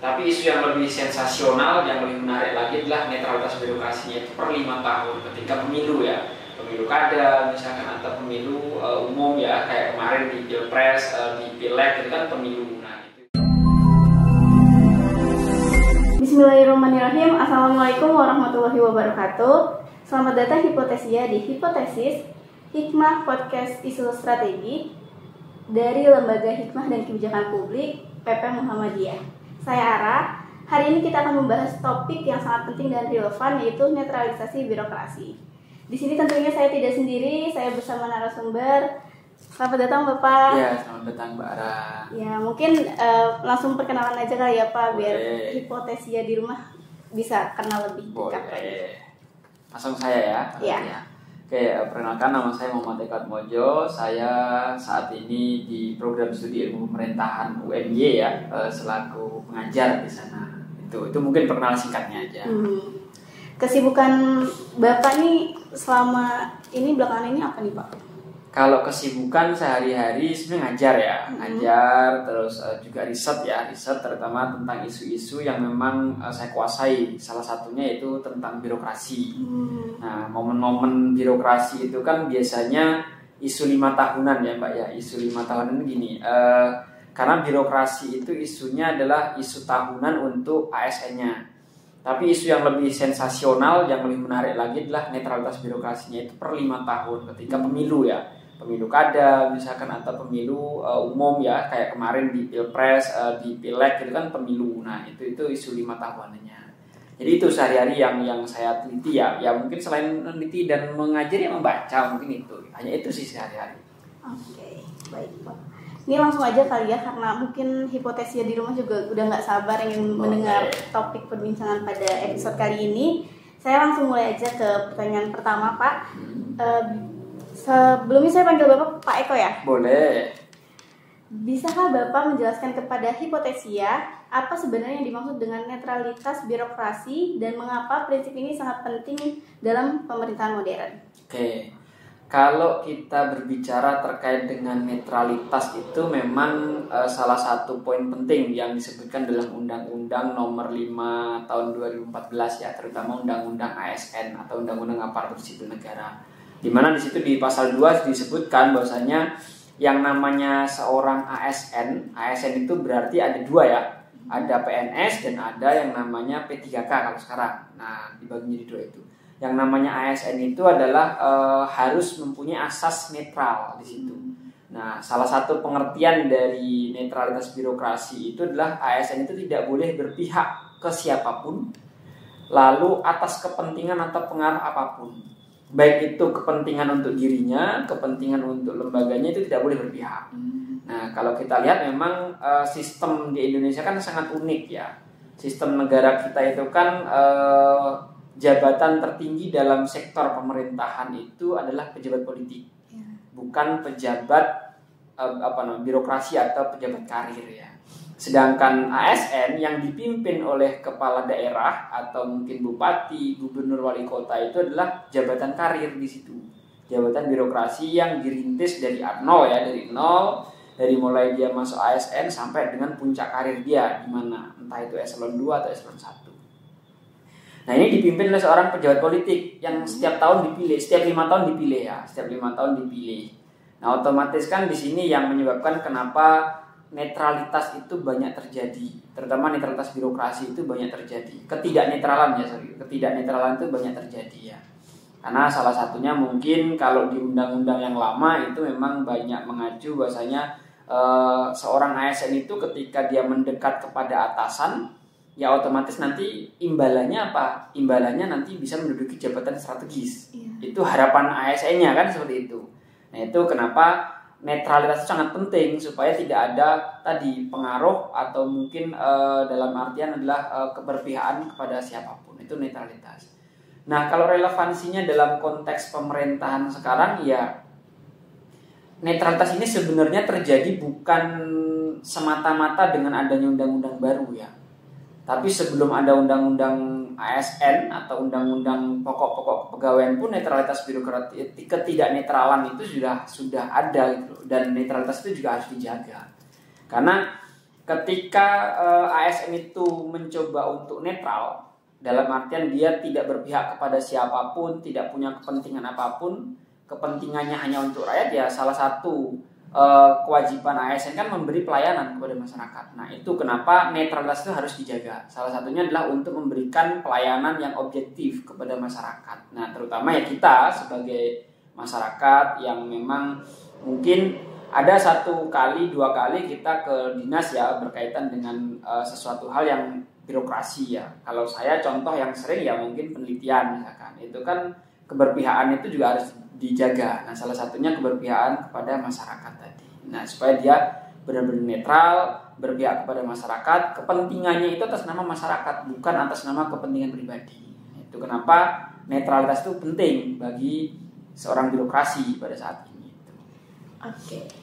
Tapi isu yang lebih sensasional, yang lebih menarik lagi adalah netralitas birokrasinya itu per 5 tahun ketika pemilu ya. Pemilu kada misalkan atau pemilu umum ya, kayak kemarin di Pilpres, di Pileg itu kan pemilu. Nah, itu. Bismillahirrahmanirrahim. Assalamualaikum warahmatullahi wabarakatuh. Selamat datang Hipotesia di Hipotesis Hikmah Podcast Isu Strategi dari Lembaga Hikmah dan Kebijakan Publik PP Muhammadiyah. Saya Ara. Hari ini kita akan membahas topik yang sangat penting dan relevan, yaitu netralisasi birokrasi. Di sini tentunya saya tidak sendiri, saya bersama narasumber. Selamat datang Bapak. Ya, selamat datang Mbak Ara. Ya, mungkin langsung perkenalan aja kali ya Pak, biar Hipotesia di rumah bisa kenal lebih dekat lagi. Langsung saya ya. Iya. Oke, perkenalkan, nama saya Muhammad Eka Atmojo. Saya saat ini di program studi ilmu pemerintahan UNY ya, selaku pengajar di sana. Itu mungkin perkenalan singkatnya aja. Kesibukan Bapak nih selama ini belakangan ini apa nih Pak? Kalau kesibukan sehari-hari sebenarnya ngajar ya, ngajar, terus juga riset terutama tentang isu-isu yang memang saya kuasai. Salah satunya itu tentang birokrasi. Nah, momen-momen birokrasi itu kan biasanya isu 5 tahunan ya Mbak ya. Isu 5 tahunan gini, karena birokrasi itu isunya adalah isu tahunan untuk ASN-nya. Tapi isu yang lebih sensasional, yang lebih menarik lagi adalah netralitas birokrasinya itu per 5 tahun ketika pemilu ya. Pemilu kada misalkan atau pemilu umum ya, kayak kemarin di Pilpres, di Pileg itu kan pemilu. Nah, itu isu 5 tahunannya. Jadi itu sehari-hari yang saya teliti ya. Ya mungkin selain meneliti dan mengajar ya membaca, mungkin itu. Hanya itu sih sehari-hari. Oke, baik Pak. Ini langsung aja kali ya, karena mungkin Hipotesia di rumah juga udah nggak sabar ingin mendengar topik perbincangan pada episode kali ini. Saya langsung mulai aja ke pertanyaan pertama Pak. Sebelumnya saya panggil Bapak Pak Eko ya? Boleh. Bisakah Bapak menjelaskan kepada Hipotesia apa sebenarnya yang dimaksud dengan netralitas birokrasi dan mengapa prinsip ini sangat penting dalam pemerintahan modern? Oke. Kalau kita berbicara terkait dengan netralitas itu memang salah satu poin penting yang disebutkan dalam Undang-Undang Nomor 5 Tahun 2014 ya, terutama Undang-Undang ASN atau Undang-Undang Aparatur Sipil Negara. Di mana di situ di pasal 2 disebutkan bahwasanya yang namanya seorang ASN itu berarti ada 2 ya. Ada PNS dan ada yang namanya P3K kalau sekarang. Nah, dibagi menjadi 2 itu. Yang namanya ASN itu adalah harus mempunyai asas netral di situ. Nah, salah satu pengertian dari netralitas birokrasi itu adalah ASN itu tidak boleh berpihak ke siapapun, lalu atas kepentingan atau pengaruh apapun. Baik itu kepentingan untuk dirinya, kepentingan untuk lembaganya, itu tidak boleh berpihak. Nah, kalau kita lihat memang sistem di Indonesia kan sangat unik ya. Sistem negara kita itu kan jabatan tertinggi dalam sektor pemerintahan itu adalah pejabat politik, bukan pejabat birokrasi atau pejabat karir ya. Sedangkan ASN yang dipimpin oleh kepala daerah atau mungkin bupati, gubernur, wali kota itu adalah jabatan karir di situ. Jabatan birokrasi yang dirintis dari nol ya, dari mulai dia masuk ASN sampai dengan puncak karir dia di mana, entah itu eselon 2 atau eselon 1. Nah, ini dipimpin oleh seorang pejabat politik yang setiap tahun dipilih, setiap 5 tahun dipilih ya, setiap 5 tahun dipilih. Nah, otomatis kan di sini yang menyebabkan kenapa netralitas itu banyak terjadi, terutama netralitas birokrasi itu banyak terjadi. Ketidaknetralan itu banyak terjadi ya. Karena salah satunya mungkin kalau di undang-undang yang lama itu memang banyak mengacu bahwasanya seorang ASN itu ketika dia mendekat kepada atasan, ya otomatis nanti imbalannya apa? Imbalannya nanti bisa menduduki jabatan strategis. Itu harapan ASN-nya kan seperti itu. Nah, itu kenapa netralitas itu sangat penting supaya tidak ada tadi pengaruh atau mungkin dalam artian adalah keberpihakan kepada siapapun. Itu netralitas. Nah, kalau relevansinya dalam konteks pemerintahan sekarang ya, netralitas ini sebenarnya terjadi bukan semata-mata dengan adanya undang-undang baru ya. Tapi sebelum ada undang-undang ASN atau undang-undang pokok-pokok kepegawaian pun netralitas birokrasi, ketidaknetralan itu sudah ada gitu. Dan netralitas itu juga harus dijaga. Karena ketika ASN itu mencoba untuk netral, dalam artian dia tidak berpihak kepada siapapun, tidak punya kepentingan apapun, kepentingannya hanya untuk rakyat, ya salah satu kewajiban ASN kan memberi pelayanan kepada masyarakat. Nah, itu kenapa netralitas itu harus dijaga. Salah satunya adalah untuk memberikan pelayanan yang objektif kepada masyarakat. Nah, terutama ya kita sebagai masyarakat yang memang mungkin ada 1 kali 2 kali kita ke dinas ya berkaitan dengan sesuatu hal yang birokrasi ya. Kalau saya contoh yang sering ya mungkin penelitian misalkan. Itu kan keberpihakan itu juga harus dijaga. Nah, salah satunya keberpihakan kepada masyarakat tadi. Nah, supaya dia benar-benar netral, berpihak kepada masyarakat, kepentingannya itu atas nama masyarakat, bukan atas nama kepentingan pribadi. Itu kenapa netralitas itu penting bagi seorang birokrasi pada saat ini. Oke.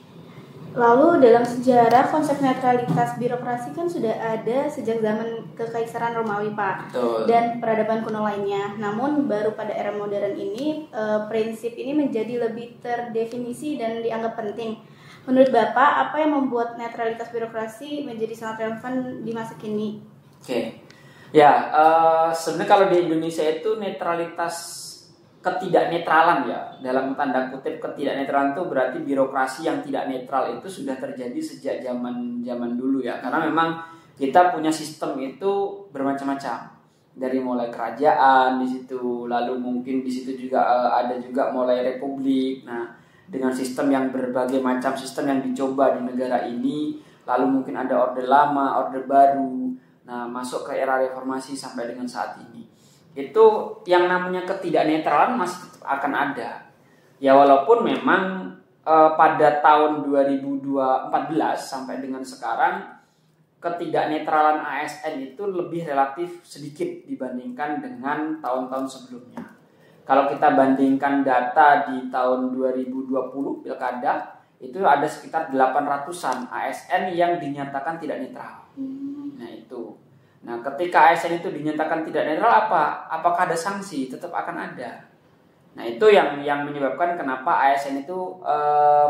Lalu dalam sejarah konsep netralitas birokrasi kan sudah ada sejak zaman Kekaisaran Romawi, Pak. Betul. Dan peradaban kuno lainnya. Namun baru pada era modern ini prinsip ini menjadi lebih terdefinisi dan dianggap penting. Menurut Bapak, apa yang membuat netralitas birokrasi menjadi sangat relevan di masa kini? Oke. Ya, sebenarnya kalau di Indonesia itu netralitas ketidaknetralan ya, dalam tanda kutip ketidaknetralan itu berarti birokrasi yang tidak netral itu sudah terjadi sejak zaman dulu ya, karena memang kita punya sistem itu bermacam-macam, dari mulai kerajaan di situ, lalu mungkin di situ juga ada juga mulai republik. Nah, dengan sistem yang berbagai macam sistem yang dicoba di negara ini, lalu mungkin ada orde lama, orde baru, nah masuk ke era reformasi sampai dengan saat ini. Itu yang namanya ketidaknetralan masih tetap akan ada. Ya walaupun memang pada tahun 2014 sampai dengan sekarang ketidaknetralan ASN itu lebih relatif sedikit dibandingkan dengan tahun-tahun sebelumnya. Kalau kita bandingkan data di tahun 2020 Pilkada, itu ada sekitar 800-an ASN yang dinyatakan tidak netral. Nah itu. Nah, ketika ASN itu dinyatakan tidak netral, apakah ada sanksi? Tetap akan ada. Nah, itu yang menyebabkan kenapa ASN itu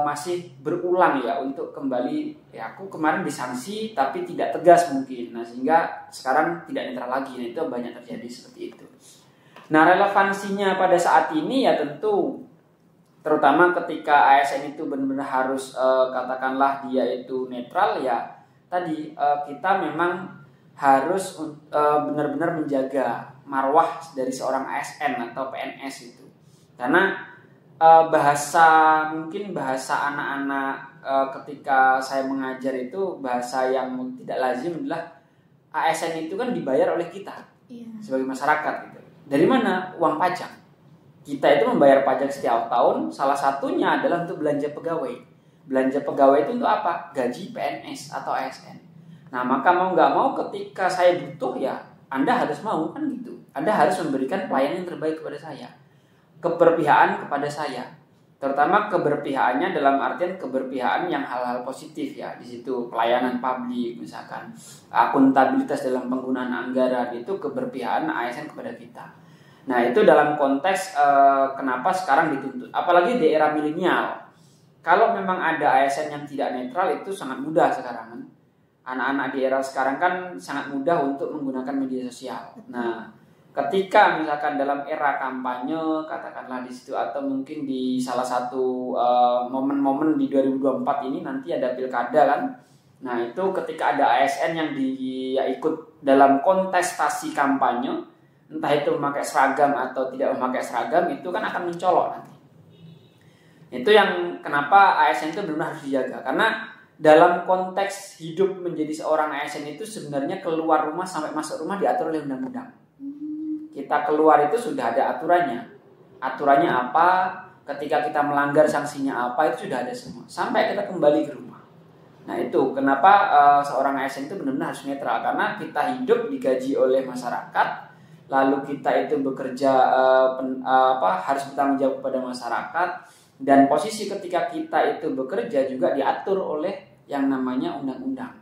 masih berulang ya untuk kembali. Ya, aku kemarin disanksi tapi tidak tegas mungkin. Nah, sehingga sekarang tidak netral lagi. Nah, itu banyak terjadi seperti itu. Nah, relevansinya pada saat ini ya tentu terutama ketika ASN itu benar-benar harus katakanlah dia itu netral ya. Tadi kita memang harus benar-benar menjaga marwah dari seorang ASN atau PNS itu. Karena mungkin bahasa anak-anak ketika saya mengajar itu bahasa yang tidak lazim adalah ASN itu kan dibayar oleh kita sebagai masyarakat gitu. Dari mana? Uang pajak. Kita itu membayar pajak setiap tahun, salah satunya adalah untuk belanja pegawai. Belanja pegawai itu untuk apa? Gaji PNS atau ASN. Nah, maka mau nggak mau ketika saya butuh ya Anda harus mau kan gitu. Anda harus memberikan pelayanan yang terbaik kepada saya. Keberpihakan kepada saya. Terutama keberpihakannya dalam artian keberpihakan yang hal-hal positif ya. Di situ pelayanan publik misalkan, akuntabilitas dalam penggunaan anggaran, itu keberpihakan ASN kepada kita. Nah, itu dalam konteks kenapa sekarang dituntut. Apalagi di era milenial. Kalau memang ada ASN yang tidak netral itu sangat mudah sekarang kan. Anak-anak di era sekarang kan sangat mudah untuk menggunakan media sosial. Nah, ketika misalkan dalam era kampanye, katakanlah di situ atau mungkin di salah satu momen-momen di 2024 ini nanti ada pilkada kan. Nah, itu ketika ada ASN yang ikut dalam kontestasi kampanye, entah itu memakai seragam atau tidak memakai seragam, itu kan akan mencolok nanti. Itu yang kenapa ASN itu benar-benar harus dijaga. Karena dalam konteks hidup menjadi seorang ASN itu sebenarnya keluar rumah sampai masuk rumah diatur oleh undang-undang. Kita keluar itu sudah ada aturannya. Aturannya apa, ketika kita melanggar sanksinya apa, itu sudah ada semua. Sampai kita kembali ke rumah. Nah itu kenapa seorang ASN itu benar-benar harus netral. Karena kita hidup digaji oleh masyarakat, lalu kita itu bekerja harus bertanggung jawab kepada masyarakat. Dan posisi ketika kita itu bekerja juga diatur oleh yang namanya undang-undang.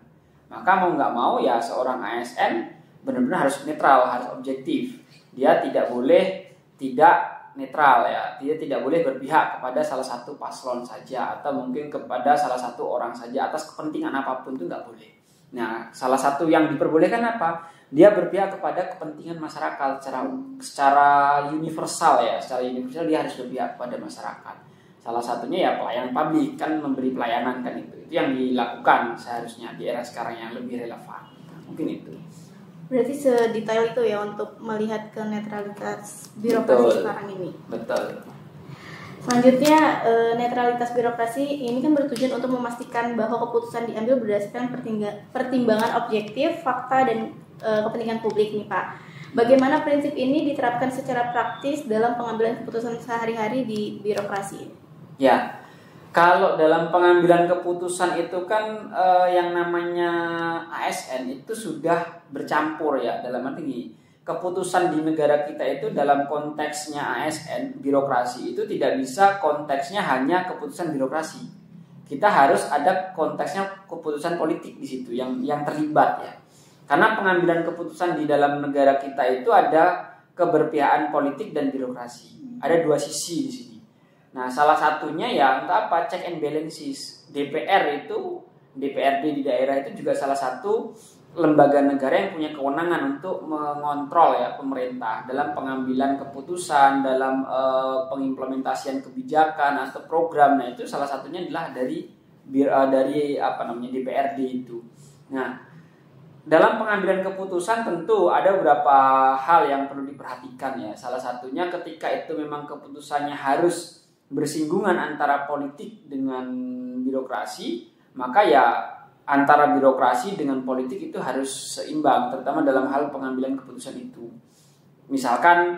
Maka mau nggak mau ya seorang ASN benar-benar harus netral, harus objektif. Dia tidak boleh tidak netral ya. Dia tidak boleh berpihak kepada salah satu paslon saja atau mungkin kepada salah satu orang saja atas kepentingan apapun, itu nggak boleh. Nah, salah satu yang diperbolehkan apa? Dia berpihak kepada kepentingan masyarakat secara universal ya. Secara universal dia harus berpihak kepada masyarakat. Salah satunya ya pelayanan publik, kan memberi pelayanan kan itu. Itu yang dilakukan seharusnya di era sekarang yang lebih relevan. Mungkin itu. Berarti sedetail itu ya untuk melihat ke netralitas birokrasi sekarang ini. Betul. Selanjutnya, netralitas birokrasi ini kan bertujuan untuk memastikan bahwa keputusan diambil berdasarkan pertimbangan objektif, fakta, dan kepentingan publik nih Pak. Bagaimana prinsip ini diterapkan secara praktis dalam pengambilan keputusan sehari-hari di birokrasi? Ya, kalau dalam pengambilan keputusan itu kan yang namanya ASN itu sudah bercampur ya, dalam arti gini, keputusan di negara kita itu dalam konteksnya ASN, birokrasi itu tidak bisa konteksnya hanya keputusan birokrasi. Kita harus ada konteksnya keputusan politik di situ yang terlibat ya. Karena pengambilan keputusan di dalam negara kita itu ada keberpihakan politik dan birokrasi. Ada dua sisi di sini. Nah, salah satunya ya untuk apa? Check and balances. DPRD di daerah itu juga salah satu lembaga negara yang punya kewenangan untuk mengontrol ya pemerintah dalam pengambilan keputusan, dalam pengimplementasian kebijakan atau program. Nah, itu salah satunya adalah dari DPRD itu. Nah, dalam pengambilan keputusan tentu ada beberapa hal yang perlu diperhatikan ya. Salah satunya ketika itu memang keputusannya harus bersinggungan antara politik dengan birokrasi, maka ya antara birokrasi dengan politik itu harus seimbang, terutama dalam hal pengambilan keputusan itu. Misalkan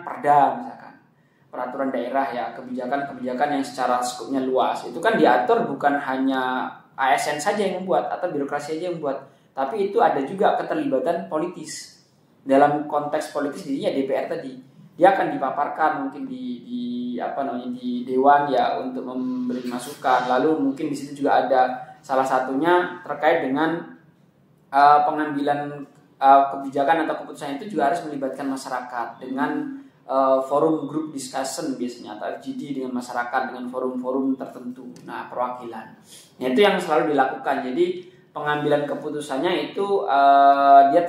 peraturan daerah ya, kebijakan-kebijakan yang secara skupnya luas. Itu kan diatur bukan hanya ASN saja yang membuat atau birokrasi saja yang membuat, tapi itu ada juga keterlibatan politis. Dalam konteks politis dirinya DPR tadi, dia akan dipaparkan mungkin di dewan ya untuk memberi masukan. Lalu mungkin di situ juga ada salah satunya terkait dengan pengambilan kebijakan atau keputusan itu juga harus melibatkan masyarakat dengan forum group discussion biasanya atau FGD dengan masyarakat dengan forum-forum tertentu. Nah, perwakilan. Nah, itu yang selalu dilakukan. Jadi pengambilan keputusannya itu dia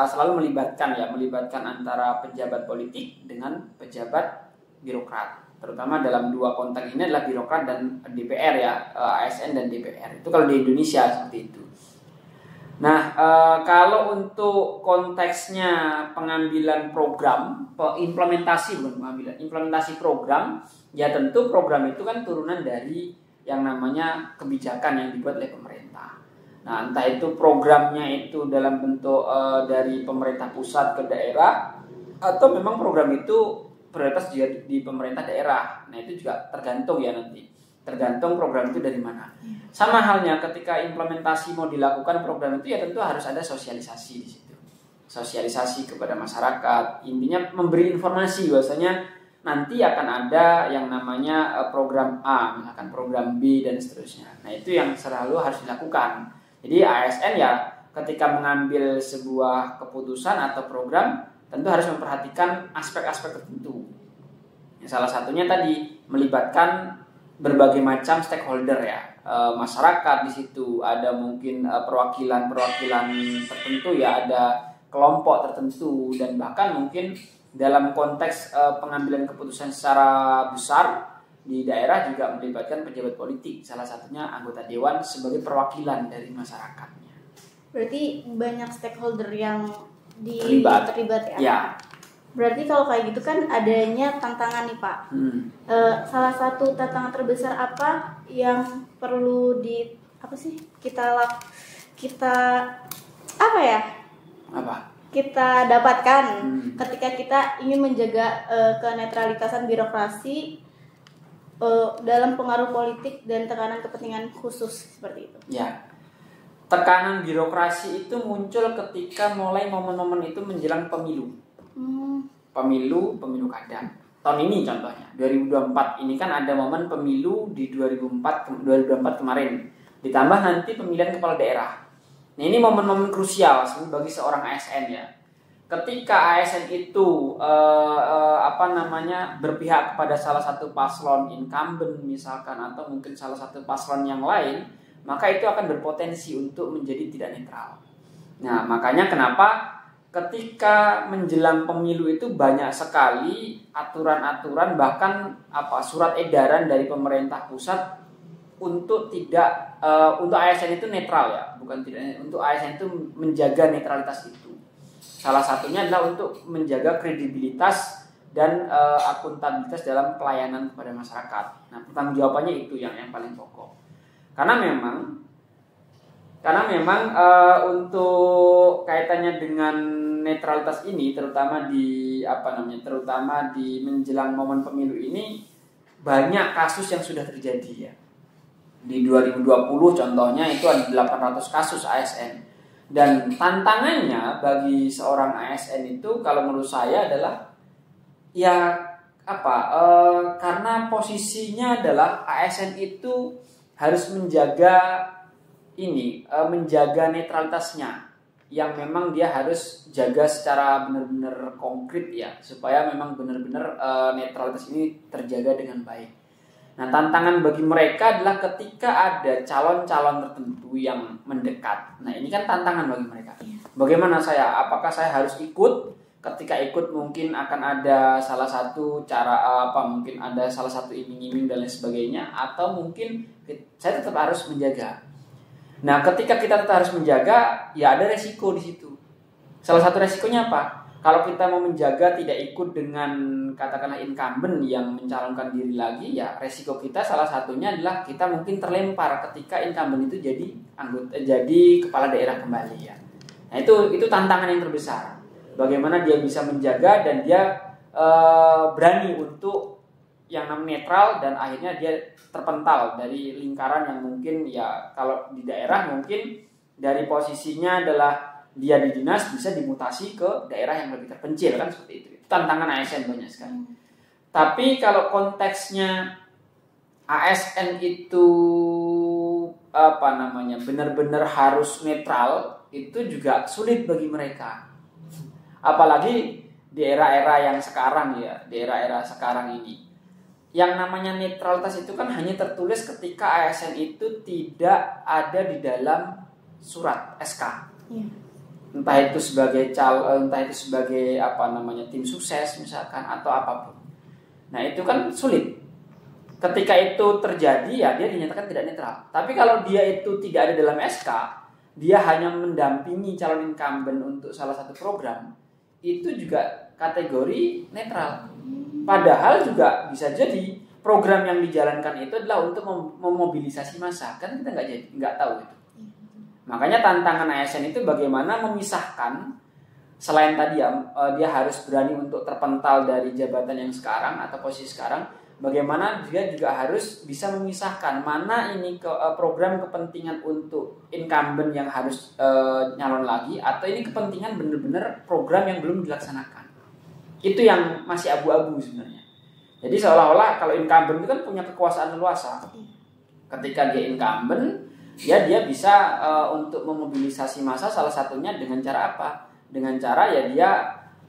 selalu melibatkan antara pejabat politik dengan pejabat birokrat, terutama dalam dua konteks ini adalah birokrat dan DPR ya, ASN dan DPR. Itu kalau di Indonesia seperti itu. Nah, kalau untuk konteksnya pengambilan program, implementasi program, ya tentu program itu kan turunan dari yang namanya kebijakan yang dibuat oleh pemerintah. Nah, entah itu programnya itu dalam bentuk dari pemerintah pusat ke daerah, atau memang program itu prioritas di pemerintah daerah. Nah, itu juga tergantung ya nanti. Tergantung program itu dari mana. Sama halnya ketika implementasi mau dilakukan program itu ya tentu harus ada sosialisasi di situ. Sosialisasi kepada masyarakat. Intinya memberi informasi bahwasanya nanti akan ada yang namanya program A, misalkan program B dan seterusnya. Nah, itu yang selalu harus dilakukan. Jadi ASN ya ketika mengambil sebuah keputusan atau program tentu harus memperhatikan aspek-aspek tertentu. Salah satunya tadi melibatkan berbagai macam stakeholder ya, masyarakat di situ ada mungkin perwakilan tertentu ya, ada kelompok tertentu dan bahkan mungkin dalam konteks pengambilan keputusan secara besar di daerah juga melibatkan pejabat politik, salah satunya anggota dewan sebagai perwakilan dari masyarakatnya. Berarti banyak stakeholder yang terlibat ya? Ya. Berarti kalau kayak gitu kan adanya tantangan nih Pak. Salah satu tantangan terbesar apa yang perlu kita dapatkan ketika kita ingin menjaga kenetralitasan birokrasi dalam pengaruh politik dan tekanan kepentingan khusus seperti itu. Ya, tekanan birokrasi itu muncul ketika mulai momen-momen itu menjelang pemilu. Pemilu kada. Tahun ini contohnya 2024 ini kan ada momen pemilu di 2024 kemarin. Ditambah nanti pemilihan kepala daerah. Nah, ini momen-momen krusial bagi seorang ASN ya. Ketika ASN itu berpihak kepada salah satu paslon incumbent misalkan atau mungkin salah satu paslon yang lain, maka itu akan berpotensi untuk menjadi tidak netral. Nah, makanya kenapa ketika menjelang pemilu itu banyak sekali aturan-aturan, bahkan surat edaran dari pemerintah pusat untuk tidak untuk ASN itu netral ya, bukan tidak, untuk ASN itu menjaga netralitas itu. Salah satunya adalah untuk menjaga kredibilitas dan akuntabilitas dalam pelayanan kepada masyarakat. Nah, pertanggungjawabannya itu yang paling pokok. Karena memang untuk kaitannya dengan netralitas ini, terutama di menjelang momen pemilu ini, banyak kasus yang sudah terjadi ya. Di 2020 contohnya itu ada 800 kasus ASN. Dan tantangannya bagi seorang ASN itu kalau menurut saya adalah karena posisinya adalah ASN itu harus menjaga netralitasnya, yang memang dia harus jaga secara benar-benar konkret ya, supaya memang benar-benar netralitas ini terjaga dengan baik. Nah, tantangan bagi mereka adalah ketika ada calon-calon tertentu yang mendekat. Nah, ini kan tantangan bagi mereka. Bagaimana apakah saya harus ikut? Ketika ikut mungkin akan ada salah satu mungkin ada salah satu iming-iming dan lain sebagainya, atau mungkin saya tetap harus menjaga. Nah, ketika kita tetap harus menjaga, ya ada resiko di situ. Salah satu resikonya apa? Kalau kita mau menjaga tidak ikut dengan katakanlah incumbent yang mencalonkan diri lagi, ya resiko kita salah satunya adalah kita mungkin terlempar ketika incumbent itu jadi kepala daerah kembali ya. Nah, itu tantangan yang terbesar. Bagaimana dia bisa menjaga dan dia berani untuk yang namanya netral, dan akhirnya dia terpental dari lingkaran yang mungkin ya kalau di daerah mungkin dari posisinya adalah dia di dinas bisa dimutasi ke daerah yang lebih terpencil, kan seperti itu. Tantangan ASN banyak sekali. Tapi kalau konteksnya ASN itu benar-benar harus netral, itu juga sulit bagi mereka. Apalagi di era-era yang sekarang ya, di era-era sekarang ini. Yang namanya netralitas itu kan hanya tertulis ketika ASN itu tidak ada di dalam surat SK. Entah itu sebagai tim sukses misalkan atau apapun. Nah, itu kan sulit. Ketika itu terjadi ya dia dinyatakan tidak netral. Tapi kalau dia itu tidak ada dalam SK, dia hanya mendampingi calon incumbent untuk salah satu program, itu juga kategori netral. Padahal juga bisa jadi program yang dijalankan itu adalah untuk memobilisasi massa. Kan kita nggak tahu itu. Makanya tantangan ASN itu bagaimana memisahkan, selain tadi ya dia harus berani untuk terpental dari jabatan yang sekarang atau posisi sekarang, bagaimana dia juga harus bisa memisahkan mana ini program kepentingan untuk incumbent yang harus nyalon lagi, atau ini kepentingan benar-benar program yang belum dilaksanakan. Itu yang masih abu-abu sebenarnya. Jadi seolah-olah kalau incumbent itu kan punya kekuasaan leluasa. Ketika dia incumbent, dia bisa untuk memobilisasi massa, salah satunya dengan cara apa? Dengan cara ya dia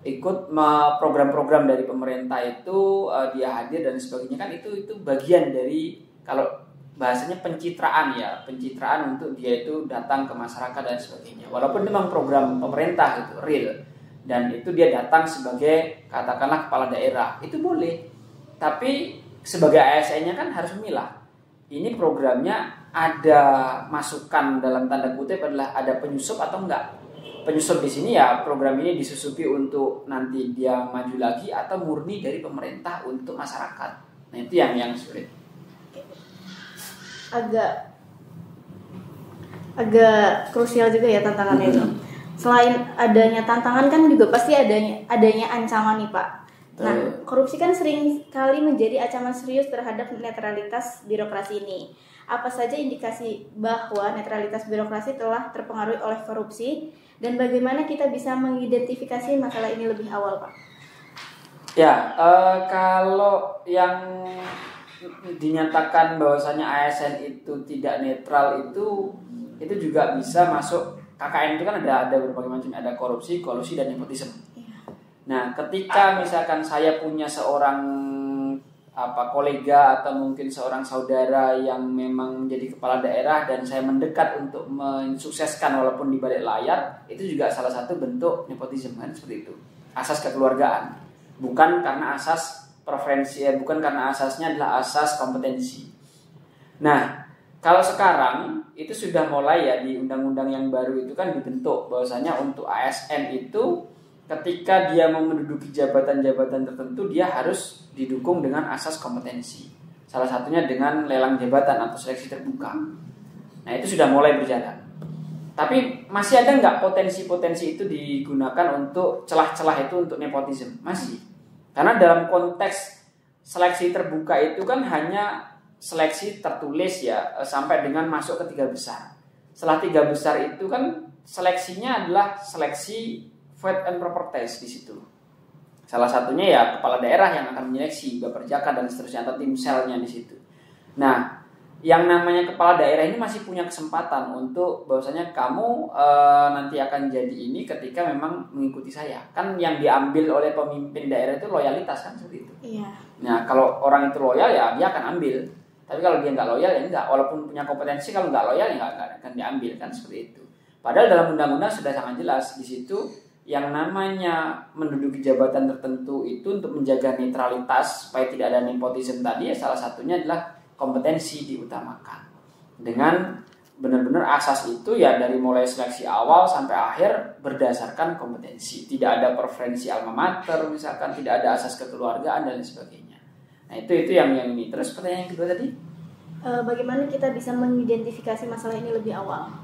ikut program-program dari pemerintah itu, dia hadir dan sebagainya, kan itu bagian dari kalau bahasanya pencitraan untuk dia itu datang ke masyarakat dan sebagainya. Walaupun memang program pemerintah itu real dan itu dia datang sebagai katakanlah kepala daerah, itu boleh. Tapi sebagai ASN-nya kan harus memilah. Ini programnya ada masukan dalam tanda kutip adalah ada penyusup atau enggak. Penyusup di sini ya program ini disusupi untuk nanti dia maju lagi atau murni dari pemerintah untuk masyarakat. Nah, itu yang sulit. Agak krusial juga ya tantangannya itu. Selain adanya tantangan kan juga pasti adanya ancaman nih Pak. Nah, korupsi kan sering kali menjadi ancaman serius terhadap netralitas birokrasi ini. Apa saja indikasi bahwa netralitas birokrasi telah terpengaruhi oleh korupsi, dan bagaimana kita bisa mengidentifikasi masalah ini lebih awal, Pak? Ya, kalau yang dinyatakan bahwasanya ASN itu tidak netral itu juga bisa masuk KKN. Itu kan ada berbagai macam, ada korupsi, kolusi, dan nepotisme. Nah, ketika misalkan saya punya seorang kolega atau mungkin seorang saudara yang memang menjadi kepala daerah dan saya mendekat untuk mensukseskan walaupun di balik layar, itu juga salah satu bentuk nepotisme kan, seperti itu. Asas kekeluargaan, bukan karena asas preferensi, bukan karena asasnya adalah asas kompetensi. Nah, kalau sekarang itu sudah mulai ya di undang-undang yang baru itu kan dibentuk bahwasanya untuk ASN itu ketika dia mau menduduki jabatan-jabatan tertentu dia harus didukung dengan asas kompetensi. Salah satunya dengan lelang jabatan atau seleksi terbuka. Nah itu sudah mulai berjalan. Tapi masih ada nggak potensi-potensi itu digunakan untuk celah-celah itu untuk nepotisme? Masih. Karena dalam konteks seleksi terbuka itu kan hanya seleksi tertulis ya sampai dengan masuk ke 3 besar. Setelah 3 besar itu kan seleksinya adalah seleksi fit and proper test di situ. Salah satunya ya kepala daerah yang akan menyeleksi, baperjaka dan seterusnya atau tim selnya di situ. Nah, yang namanya kepala daerah ini masih punya kesempatan untuk bahwasanya kamu nanti akan jadi ini ketika memang mengikuti saya. Kan yang diambil oleh pemimpin daerah itu loyalitas kan seperti itu. Iya. Nah, kalau orang itu loyal ya dia akan ambil. Tapi kalau dia nggak loyal ya enggak. Walaupun punya kompetensi kalau nggak loyal ya nggak akan diambil kan seperti itu. Padahal dalam undang-undang sudah sangat jelas di situ. Yang namanya menduduki jabatan tertentu itu untuk menjaga netralitas supaya tidak ada nepotisme tadi ya salah satunya adalah kompetensi diutamakan. Dengan benar-benar asas itu ya dari mulai seleksi awal sampai akhir berdasarkan kompetensi. Tidak ada preferensi alma mater misalkan, tidak ada asas kekeluargaan dan lain sebagainya. Nah itu yang ini. Terus pertanyaan yang kedua tadi? Bagaimana kita bisa mengidentifikasi masalah ini lebih awal?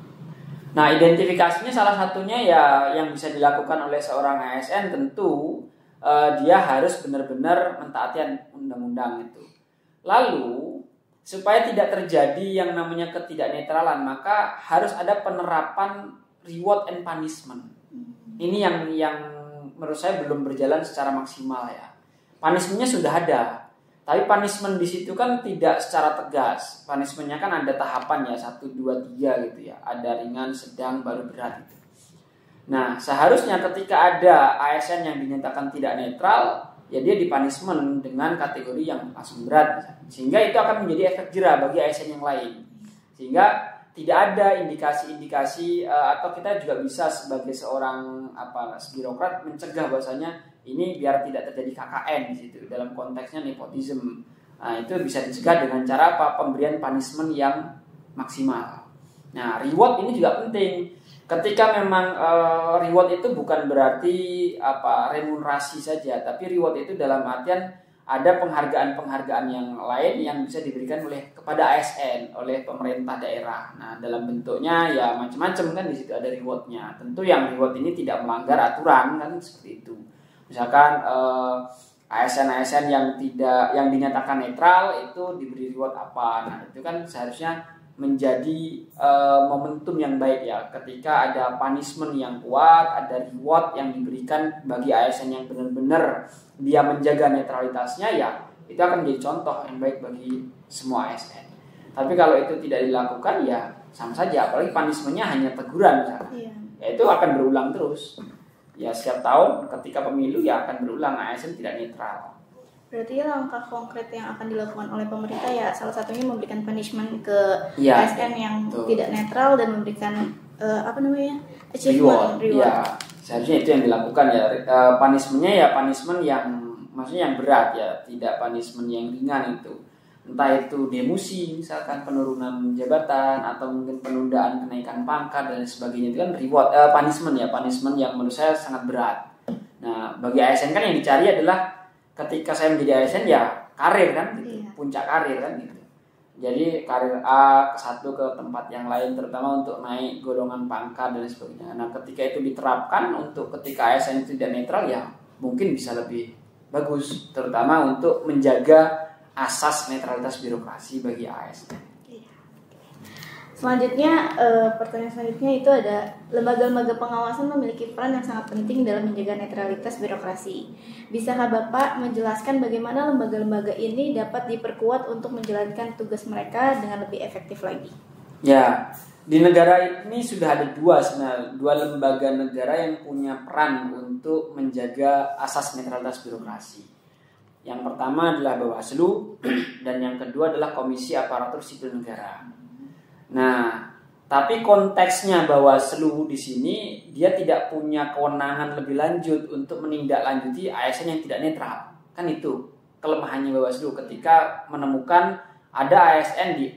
Nah, identifikasinya salah satunya ya yang bisa dilakukan oleh seorang ASN tentu dia harus benar-benar mentaati undang-undang itu. Lalu, supaya tidak terjadi yang namanya ketidaknetralan, maka harus ada penerapan reward and punishment. Ini yang menurut saya belum berjalan secara maksimal ya. Punishment-nya sudah ada. Tapi punishment di situ kan tidak secara tegas. Punishment-nya kan ada tahapan ya 1, 2, 3 gitu ya. Ada ringan, sedang, baru berat gitu. Nah, seharusnya ketika ada ASN yang dinyatakan tidak netral, ya dia di punishment dengan kategori yang langsung berat. Sehingga itu akan menjadi efek jera bagi ASN yang lain. Sehingga tidak ada indikasi-indikasi atau kita juga bisa sebagai seorang birokrat mencegah bahwasanya ini biar tidak terjadi KKN di situ dalam konteksnya nepotisme. Nah, itu bisa dicegah dengan cara pemberian punishment yang maksimal. Nah, reward ini juga penting. Ketika memang reward itu bukan berarti remunerasi saja, tapi reward itu dalam artian ada penghargaan-penghargaan yang lain yang bisa diberikan kepada ASN oleh pemerintah daerah. Nah, dalam bentuknya ya macam-macam kan di situ ada rewardnya. Tentu yang reward ini tidak melanggar aturan kan seperti itu. Misalkan ASN yang dinyatakan netral itu diberi reward apa. Nah, itu kan seharusnya menjadi momentum yang baik ya ketika ada punishment yang kuat, ada reward yang diberikan bagi ASN yang benar-benar dia menjaga netralitasnya ya itu akan menjadi contoh yang baik bagi semua ASN. Tapi kalau itu tidak dilakukan ya sama saja, apalagi punishment-nya hanya teguran misalnya. Iya. Ya itu akan berulang terus. Ya setiap tahun ketika pemilu ya akan berulang ASN tidak netral. Berarti langkah konkret yang akan dilakukan oleh pemerintah ya salah satunya memberikan punishment ke ya, ASN yang tidak netral dan memberikan achievement reward. Ya, seharusnya itu yang dilakukan ya. Punishment-nya ya punishment yang maksudnya yang berat ya, tidak punishment yang ringan itu. Entah itu demosi misalkan penurunan jabatan atau mungkin penundaan kenaikan pangkat dan sebagainya, itu kan reward punishment yang menurut saya sangat berat. Nah, bagi ASN kan yang dicari adalah ketika saya menjadi ASN ya karir kan gitu. Puncak karir kan gitu. Jadi karir A ke satu ke tempat yang lain terutama untuk naik golongan pangkat dan sebagainya. Nah, ketika itu diterapkan untuk ketika ASN itu tidak netral ya mungkin bisa lebih bagus terutama untuk menjaga asas netralitas birokrasi bagi ASN. Selanjutnya, pertanyaan selanjutnya itu ada lembaga-lembaga pengawasan memiliki peran yang sangat penting dalam menjaga netralitas birokrasi. Bisakah Bapak menjelaskan bagaimana lembaga-lembaga ini dapat diperkuat untuk menjalankan tugas mereka dengan lebih efektif lagi? Ya, di negara ini sudah ada dua lembaga negara yang punya peran untuk menjaga asas netralitas birokrasi. Yang pertama adalah Bawaslu dan yang kedua adalah Komisi Aparatur Sipil Negara. Nah, tapi konteksnya Bawaslu di sini dia tidak punya kewenangan lebih lanjut untuk menindaklanjuti ASN yang tidak netral. Kan itu kelemahannya Bawaslu ketika menemukan ada ASN di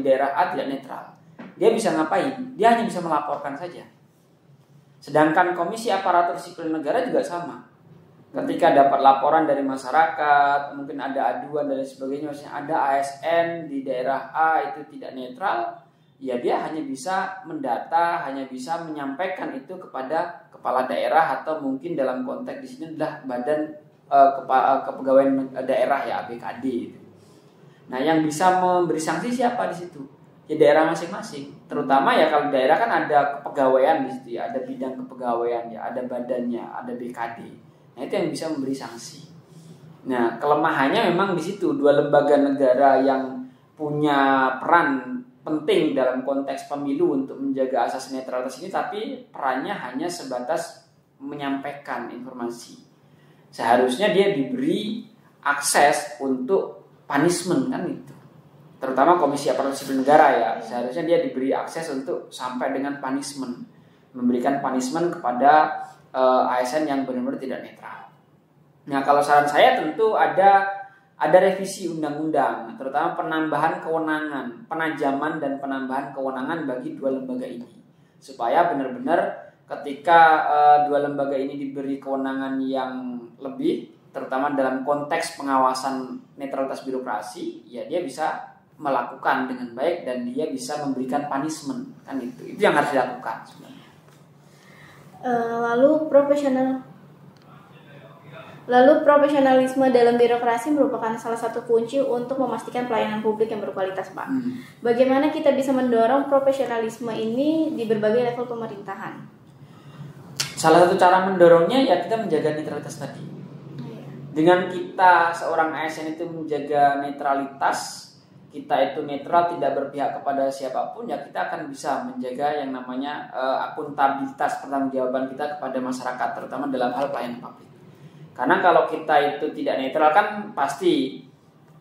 daerah A tidak netral. Dia bisa ngapain? Dia hanya bisa melaporkan saja. Sedangkan Komisi Aparatur Sipil Negara juga sama. Ketika dapat laporan dari masyarakat, mungkin ada aduan dan sebagainya, misalnya ada ASN di daerah A itu tidak netral, ya dia hanya bisa mendata, hanya bisa menyampaikan itu kepada kepala daerah atau mungkin dalam konteks di sini adalah Badan Kepegawaian Daerah ya, BKD itu. Nah, yang bisa memberi sanksi siapa di situ? Ya daerah masing-masing. Terutama ya kalau daerah kan ada kepegawaian di situ ya, ada bidang kepegawaian ya, ada badannya, ada BKD. Nah, itu yang bisa memberi sanksi. Nah, kelemahannya memang di situ, dua lembaga negara yang punya peran penting dalam konteks pemilu untuk menjaga asas netralitas ini, tapi perannya hanya sebatas menyampaikan informasi. Seharusnya dia diberi akses untuk punishment kan itu. Terutama Komisi Aparatur Sipil Negara ya, seharusnya dia diberi akses untuk sampai dengan punishment, memberikan punishment kepada ASN yang benar-benar tidak netral. Nah, kalau saran saya tentu ada revisi undang-undang, terutama penambahan kewenangan, penajaman dan penambahan kewenangan bagi dua lembaga ini, supaya benar-benar ketika dua lembaga ini diberi kewenangan yang lebih, terutama dalam konteks pengawasan netralitas birokrasi, ya dia bisa melakukan dengan baik dan dia bisa memberikan punishment, kan itu yang harus dilakukan sebenarnya. Lalu profesionalisme dalam birokrasi merupakan salah satu kunci untuk memastikan pelayanan publik yang berkualitas, Pak. Bagaimana kita bisa mendorong profesionalisme ini di berbagai level pemerintahan? Salah satu cara mendorongnya ya kita menjaga netralitas tadi. Dengan kita seorang ASN itu menjaga netralitas, kita itu netral, tidak berpihak kepada siapapun, ya kita akan bisa menjaga yang namanya akuntabilitas pertanggungjawaban kita kepada masyarakat, terutama dalam hal pelayanan publik. Karena kalau kita itu tidak netral kan pasti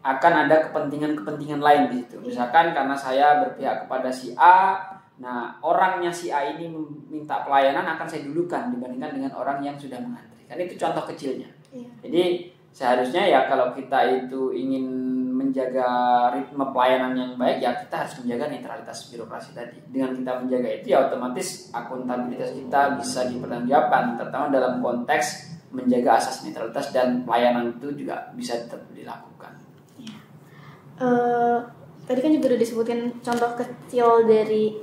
akan ada kepentingan-kepentingan lain di situ. Misalkan karena saya berpihak kepada si A, nah orangnya si A ini meminta pelayanan akan saya dulukan dibandingkan dengan orang yang sudah mengantri. Kan itu contoh kecilnya. Jadi seharusnya ya kalau kita itu ingin menjaga ritme pelayanan yang baik, ya kita harus menjaga netralitas birokrasi tadi. Dengan kita menjaga itu ya otomatis akuntabilitas kita bisa dipertanggungjawabkan, terutama dalam konteks menjaga asas netralitas dan pelayanan itu juga bisa tetap dilakukan. Tadi kan juga udah disebutkan contoh kecil dari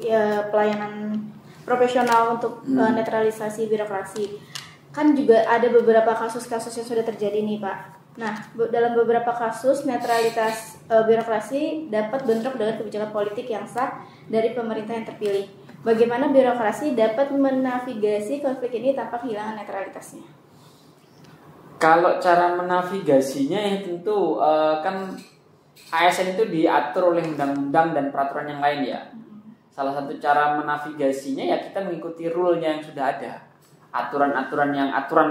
pelayanan profesional untuk netralisasi birokrasi. Kan juga ada beberapa kasus-kasus yang sudah terjadi nih, Pak. Nah, dalam beberapa kasus netralitas birokrasi dapat bentrok dengan kebijakan politik yang sah dari pemerintah yang terpilih. Bagaimana birokrasi dapat menavigasi konflik ini tanpa kehilangan netralitasnya? Kalau cara menavigasinya ya tentu kan ASN itu diatur oleh undang-undang dan peraturan yang lain ya. Salah satu cara menavigasinya ya kita mengikuti rule-nya yang sudah ada. Aturan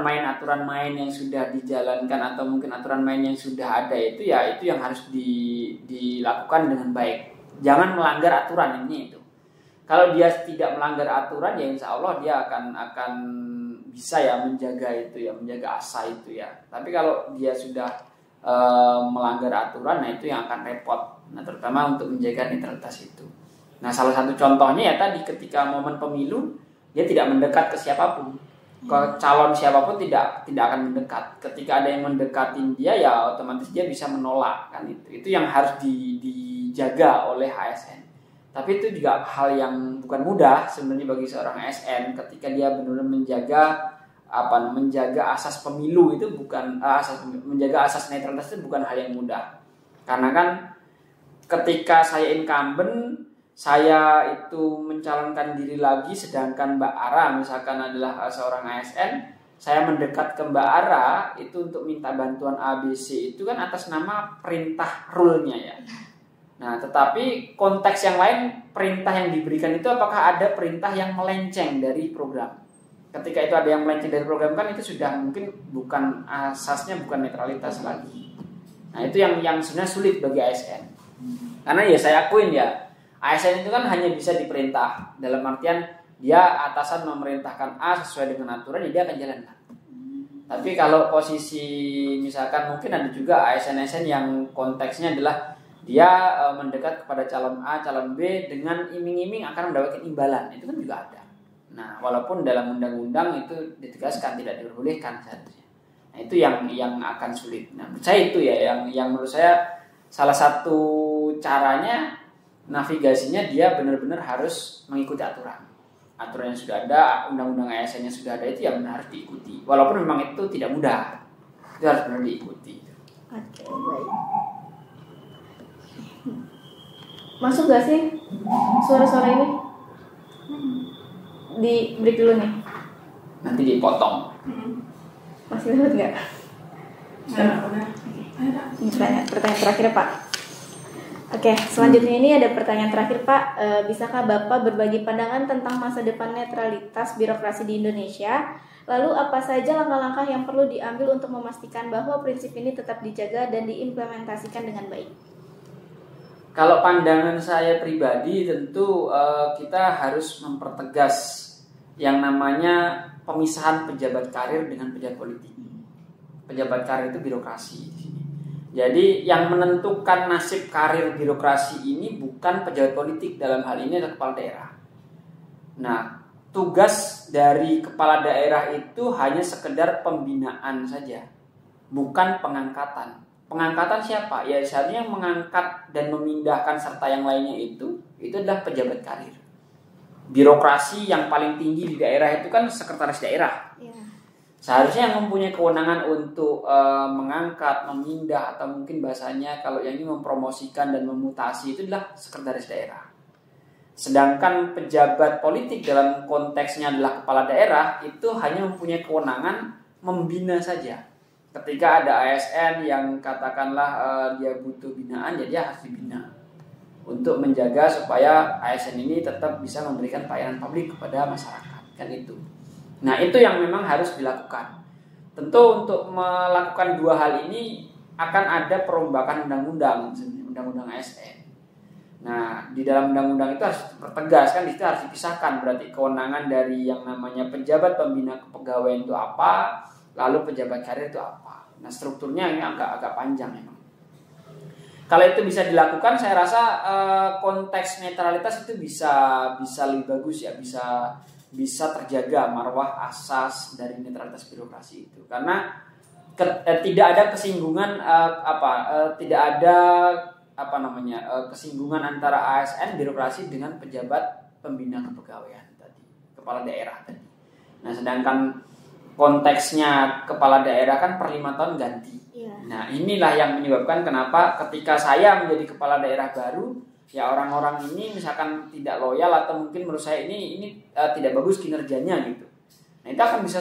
main yang sudah dijalankan atau mungkin aturan main yang sudah ada itu yang harus dilakukan dengan baik. Jangan melanggar aturan ini itu. Kalau dia tidak melanggar aturan ya insya Allah dia akan bisa ya menjaga asa itu ya. Tapi kalau dia sudah melanggar aturan, nah itu yang akan repot. Nah terutama untuk menjaga netralitas itu. Nah salah satu contohnya ya tadi ketika momen pemilu dia tidak mendekat ke siapapun. Ke calon siapapun tidak akan mendekat. Ketika ada yang mendekatin dia ya otomatis dia bisa menolak kan itu yang harus dijaga oleh ASN. Tapi itu juga hal yang bukan mudah sebenarnya bagi seorang ASN ketika dia benar-benar menjaga asas pemilu itu menjaga asas netralitas itu bukan hal yang mudah. Karena kan ketika saya incumbent, saya itu mencalonkan diri lagi, sedangkan Mbak Ara misalkan adalah seorang ASN, saya mendekat ke Mbak Ara itu untuk minta bantuan ABC itu kan atas nama perintah rule-nya ya. Nah, tetapi konteks yang lain perintah yang diberikan itu apakah ada perintah yang melenceng dari program? ketika itu ada yang melenceng dari program kan itu sudah mungkin bukan asasnya bukan netralitas lagi. Nah itu yang sebenarnya sulit bagi ASN. Karena ya saya akuin ya ASN itu kan hanya bisa diperintah, dalam artian dia atasan memerintahkan A sesuai dengan aturan ya dia akan jalankan. Tapi kalau posisi misalkan mungkin ada juga ASN-ASN yang konteksnya adalah dia mendekat kepada calon A, calon B dengan iming-iming akan mendapatkan imbalan, itu kan juga ada. Nah, walaupun dalam undang-undang itu ditegaskan tidak diperbolehkan seharusnya. Nah, itu yang akan sulit. Nah, menurut saya itu ya yang menurut saya salah satu caranya navigasinya dia benar-benar harus mengikuti aturan. Aturan yang sudah ada, undang-undang ASN yang sudah ada itu yang benar harus diikuti. Walaupun memang itu tidak mudah. Itu harus benar diikuti. Oke, baik. Masuk gak sih suara-suara ini? Di break dulu nih. Nanti dipotong. Masih lewat nggak? Udah. Ini pertanyaan terakhir Pak. Oke, selanjutnya ini ada pertanyaan terakhir Pak. Bisakah Bapak berbagi pandangan tentang masa depan netralitas birokrasi di Indonesia? Lalu apa saja langkah-langkah yang perlu diambil untuk memastikan bahwa prinsip ini tetap dijaga dan diimplementasikan dengan baik? Kalau pandangan saya pribadi tentu kita harus mempertegas yang namanya pemisahan pejabat karir dengan pejabat politik. Pejabat karir itu birokrasi di sini. Jadi yang menentukan nasib karir birokrasi ini bukan pejabat politik, dalam hal ini adalah kepala daerah. Nah, tugas dari kepala daerah itu hanya sekedar pembinaan saja, bukan pengangkatan. Pengangkatan siapa? Ya seharusnya yang mengangkat dan memindahkan serta yang lainnya itu adalah pejabat karir. Birokrasi yang paling tinggi di daerah itu kan sekretaris daerah. Ya. Seharusnya yang mempunyai kewenangan untuk mengangkat, memindah atau mungkin bahasanya kalau yang ini mempromosikan dan memutasi itu adalah sekretaris daerah. Sedangkan pejabat politik dalam konteksnya adalah kepala daerah itu hanya mempunyai kewenangan membina saja. Ketika ada ASN yang katakanlah dia butuh binaan, jadi dia harus dibina untuk menjaga supaya ASN ini tetap bisa memberikan pelayanan publik kepada masyarakat, kan itu. Nah itu yang memang harus dilakukan. Tentu untuk melakukan dua hal ini akan ada perombakan undang-undang ASN. Nah di dalam undang-undang itu harus dipertegas, kan itu harus dipisahkan, berarti kewenangan dari yang namanya pejabat pembina kepegawaian itu apa, lalu pejabat karir itu apa. Nah strukturnya ini agak panjang memang. Kalau itu bisa dilakukan, saya rasa konteks netralitas itu bisa lebih bagus ya, bisa terjaga marwah asas dari netralitas birokrasi itu. Karena tidak ada kesinggungan tidak ada kesinggungan antara ASN birokrasi dengan pejabat pembina kepegawaian tadi, kepala daerah tadi. Nah sedangkan konteksnya kepala daerah kan per 5 tahun ganti. Ya. Nah inilah yang menyebabkan kenapa ketika saya menjadi kepala daerah baru, ya orang-orang ini misalkan tidak loyal atau mungkin menurut saya ini tidak bagus kinerjanya gitu. Nah itu akan bisa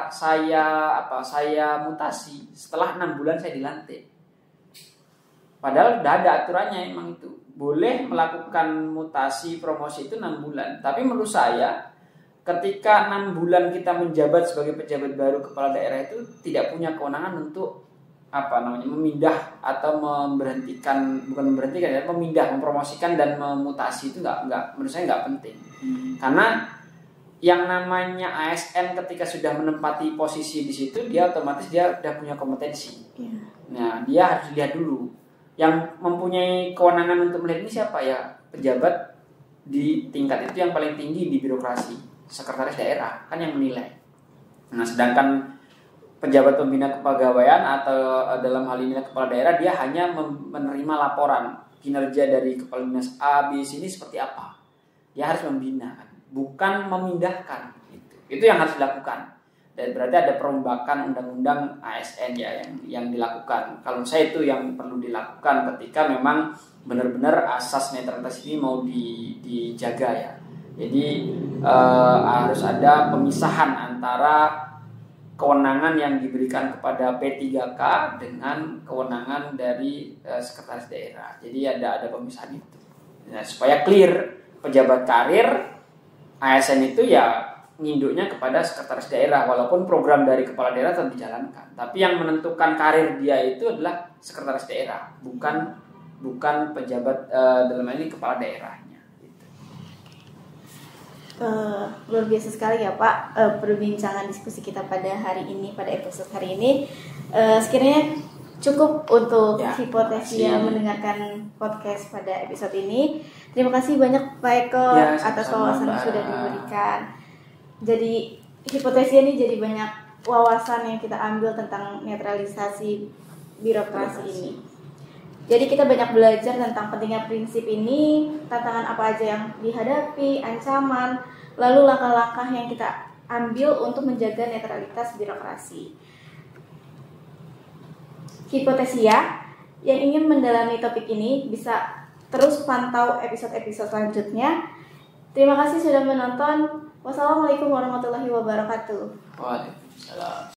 saya mutasi setelah 6 bulan saya dilantik. Padahal udah ada aturannya emang itu. Boleh melakukan mutasi promosi itu 6 bulan. Tapi menurut saya ketika 6 bulan kita menjabat sebagai pejabat baru kepala daerah itu tidak punya kewenangan untuk memindah atau memindah, mempromosikan dan memutasi itu nggak menurut saya nggak penting. Karena yang namanya ASN ketika sudah menempati posisi di situ dia otomatis dia udah punya kompetensi. Nah dia harus dilihat dulu. Yang mempunyai kewenangan untuk melihat ini siapa ya, pejabat di tingkat itu yang paling tinggi di birokrasi. Sekretaris daerah kan yang menilai. Nah sedangkan pejabat pembina kepegawaian atau dalam hal ini kepala daerah dia hanya menerima laporan kinerja dari kepala dinas A, B, C ini seperti apa. Dia harus membina kan, bukan memindahkan. Itu yang harus dilakukan. Dan berarti ada perombakan undang-undang ASN ya yang dilakukan. Kalau saya itu yang perlu dilakukan ketika memang benar-benar asas netralitas ini mau dijaga ya. Jadi harus ada pemisahan antara kewenangan yang diberikan kepada P3K dengan kewenangan dari sekretaris daerah. Jadi ada pemisahan itu. Nah, supaya clear pejabat karir ASN itu ya nginduknya kepada sekretaris daerah, walaupun program dari kepala daerah tetap dijalankan. Tapi yang menentukan karir dia itu adalah sekretaris daerah, bukan pejabat dalam hal ini kepala daerahnya. Gitu. Luar biasa sekali ya Pak perbincangan diskusi kita pada hari ini, pada episode hari ini. Sekiranya cukup untuk Hipotesia mendengarkan podcast pada episode ini. Terima kasih banyak Pak Eko atas wawasan yang sudah diberikan. Jadi Hipotesia ini jadi banyak wawasan yang kita ambil tentang netralisasi birokrasi ini. Jadi kita banyak belajar tentang pentingnya prinsip ini, tantangan apa aja yang dihadapi, ancaman, lalu langkah-langkah yang kita ambil untuk menjaga netralitas birokrasi. Hipotesia yang ingin mendalami topik ini bisa terus pantau episode-episode selanjutnya. Terima kasih sudah menonton. Wassalamualaikum warahmatullahi wabarakatuh. Waalaikumsalam.